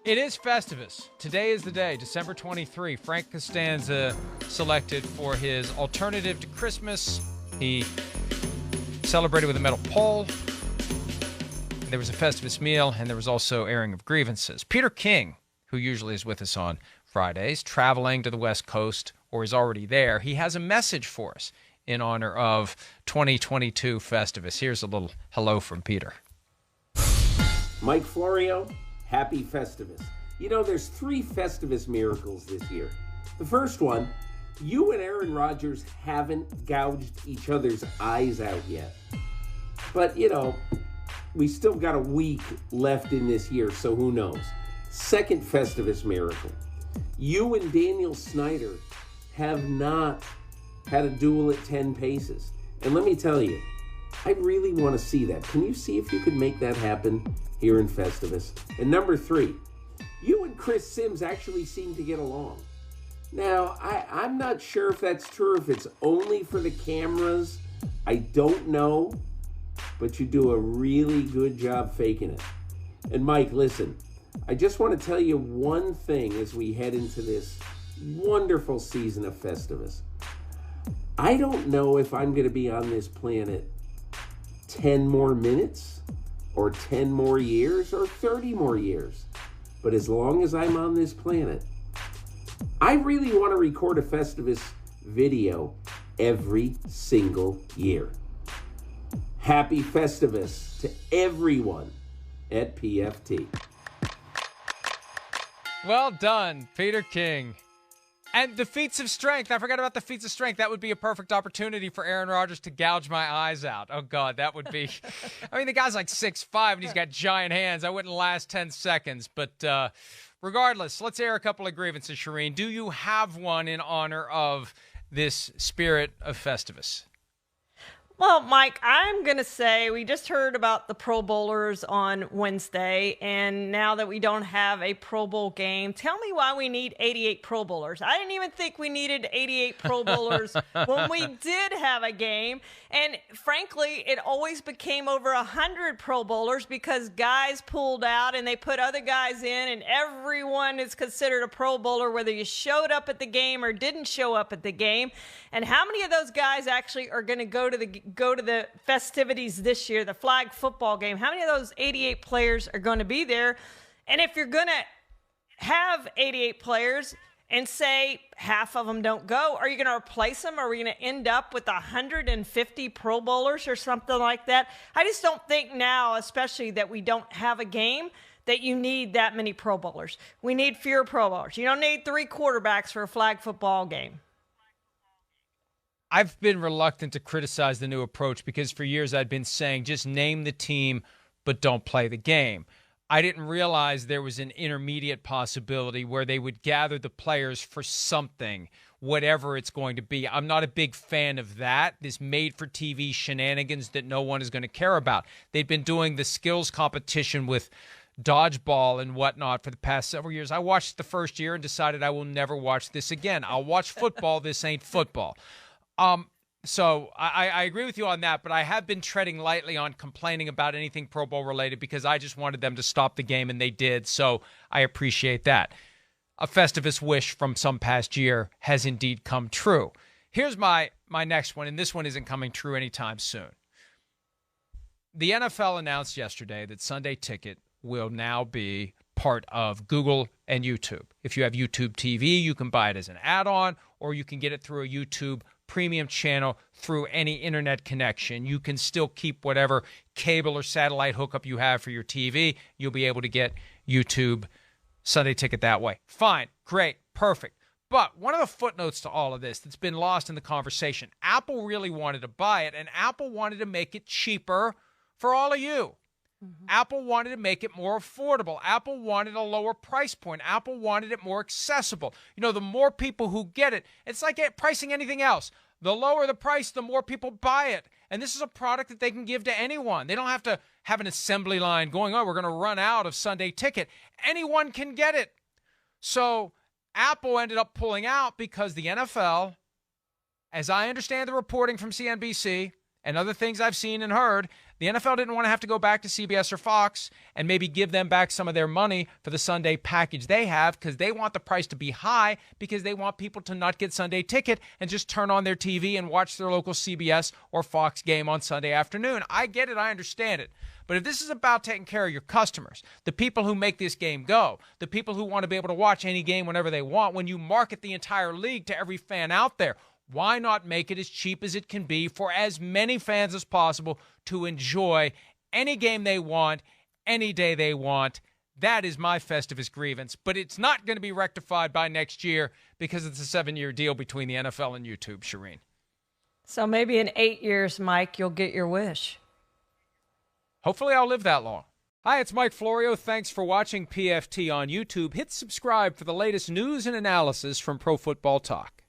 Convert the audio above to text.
It is Festivus. Today is the day, December 23. Frank Costanza selected for his alternative to Christmas. He celebrated with a metal pole. There was a Festivus meal, and there was also Airing of Grievances. Peter King, who usually is with us on Fridays, traveling to the West Coast or is already there, he has a message for us in honor of 2022 Festivus. Here's a little hello from Peter. Mike Florio, Happy Festivus. You know, there's 3 Festivus miracles this year. The first one, you and Aaron Rodgers haven't gouged each other's eyes out yet. But, you know, we still got a week left in this year, so who knows? Second Festivus miracle, you and Daniel Snyder have not had a duel at 10 paces. And let me tell you, I really want to see that. Can you see if you could make that happen here in Festivus? And number 3, you and Chris Sims actually seem to get along. Now, I'm not sure if that's true, if it's only for the cameras. I don't know, but you do a really good job faking it. And Mike, listen, I just want to tell you one thing as we head into this wonderful season of Festivus. I don't know if I'm going to be on this planet 10 more minutes or 10 more years or 30 more years. But as long as I'm on this planet, I really want to record a Festivus video every single year. Happy Festivus to everyone at PFT. Well done, Peter King. And the feats of strength. I forgot about the feats of strength. That would be a perfect opportunity for Aaron Rodgers to gouge my eyes out. Oh, God, that would be... I mean, the guy's like 6'5", and he's got giant hands. I wouldn't last 10 seconds. But regardless, let's air a couple of grievances, Charean. Do you have one in honor of this spirit of Festivus? Well, Mike, I'm going to say we just heard about the Pro Bowlers on Wednesday, and now that we don't have a Pro Bowl game, tell me why we need 88 Pro Bowlers. I didn't even think we needed 88 Pro Bowlers when we did have a game, and frankly, it always became over 100 Pro Bowlers because guys pulled out and they put other guys in, and everyone is considered a Pro Bowler whether you showed up at the game or didn't show up at the game. And how many of those guys actually are going to go to the festivities this year, the flag football game? How many of those 88 players are going to be there? And if you're going to have 88 players and say half of them don't go, are you going to replace them? Are we going to end up with 150 Pro Bowlers or something like that? I just don't think now, especially that we don't have a game, that you need that many Pro Bowlers. We need fewer Pro Bowlers. You don't need 3 quarterbacks for a flag football game. I've been reluctant to criticize the new approach because for years I'd been saying just name the team but don't play the game. I didn't realize there was an intermediate possibility where they would gather the players for something, whatever it's going to be. I'm not a big fan of that, this made-for-TV shenanigans that no one is going to care about. They've been doing the skills competition with dodgeball and whatnot for the past several years. I watched the first year and decided I will never watch this again. I'll watch football. This ain't football. So I agree with you on that, but I have been treading lightly on complaining about anything Pro Bowl related because I just wanted them to stop the game, and they did, so I appreciate that. A Festivus wish from some past year has indeed come true. Here's my next one, and this one isn't coming true anytime soon. The NFL announced yesterday that Sunday Ticket will now be part of Google and YouTube. If you have YouTube TV, you can buy it as an add-on, or you can get it through a YouTube premium channel through any internet connection. You can still keep whatever cable or satellite hookup you have for your TV. You'll be able to get YouTube Sunday Ticket that way. Fine, great, perfect. But one of the footnotes to all of this that's been lost in the conversation, Apple really wanted to buy it, and Apple wanted to make it cheaper for all of you. Mm-hmm. Apple wanted to make it more affordable. Apple wanted a lower price point. Apple wanted it more accessible. You know, the more people who get it, it's like pricing anything else. The lower the price, the more people buy it. And this is a product that they can give to anyone. They don't have to have an assembly line going, oh, we're going to run out of Sunday Ticket. Anyone can get it. So Apple ended up pulling out because the NFL, as I understand the reporting from CNBC and other things I've seen and heard, The NFL didn't want to have to go back to CBS or Fox and maybe give them back some of their money for the Sunday package they have because they want the price to be high because they want people to not get Sunday ticket and just turn on their TV and watch their local CBS or Fox game on Sunday afternoon. I get it. I understand it. But if this is about taking care of your customers, the people who make this game go, the people who want to be able to watch any game whenever they want, when you market the entire league to every fan out there, why not make it as cheap as it can be for as many fans as possible to enjoy any game they want, any day they want? That is my Festivus grievance, but it's not going to be rectified by next year because it's a 7-year deal between the NFL and YouTube, Charean. So maybe in 8 years, Mike, you'll get your wish. Hopefully I'll live that long. Hi, it's Mike Florio. Thanks for watching PFT on YouTube. Hit subscribe for the latest news and analysis from Pro Football Talk.